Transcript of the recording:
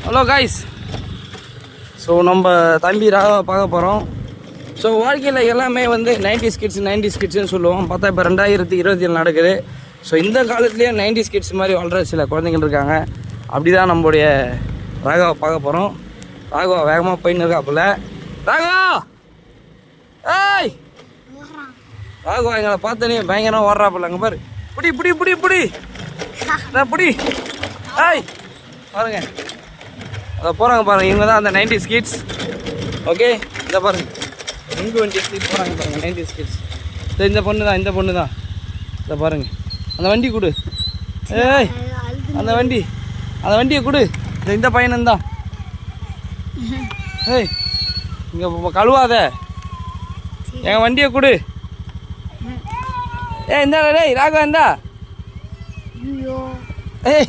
Hello guys. So நம்ம தம்பி ராகவா பார்க்க போகிறோம். ஸோ வாழ்க்கையில் எல்லாமே வந்து 90s கிட்ஸ்னு சொல்லுவோம். பார்த்தா இப்போ 2027 நடக்குது. ஸோ இந்த காலத்துலேயே 90s கிட்ஸ் மாதிரி வாழ்கிற சில குழந்தைங்கள் இருக்காங்க. அப்படி தான் நம்மளுடைய ராகவா பார்க்க போகிறோம். ராகவா வேகமாக போயின்னு இருக்காப்புல. ராகவா ஏய் ராகவா எங்களை பார்த்தனே பயங்கரமாக ஓடுறாப்புல. அங்கே பாரு, புடி புடி புடி புடி புடி. ஏய் பாருங்க, அதை போகிறாங்க பாருங்கள். இவங்க தான் அந்த 90s கிட்ஸ். ஓகே, இதை பாருங்கள், இங்கு வண்டி ஸ்கீட் போகிறாங்க பாருங்கள். 90s kids. இந்த பொண்ணு தான் இதை பாருங்கள். அந்த வண்டி கொடு. ஏய் அந்த வண்டியை கொடு. இந்த பையனும் தான். ஏய் இங்கே கழுவாத, என் வண்டியை கொடு. ஏய் இந்தா டேய் ராகவா இந்தா. ஏய்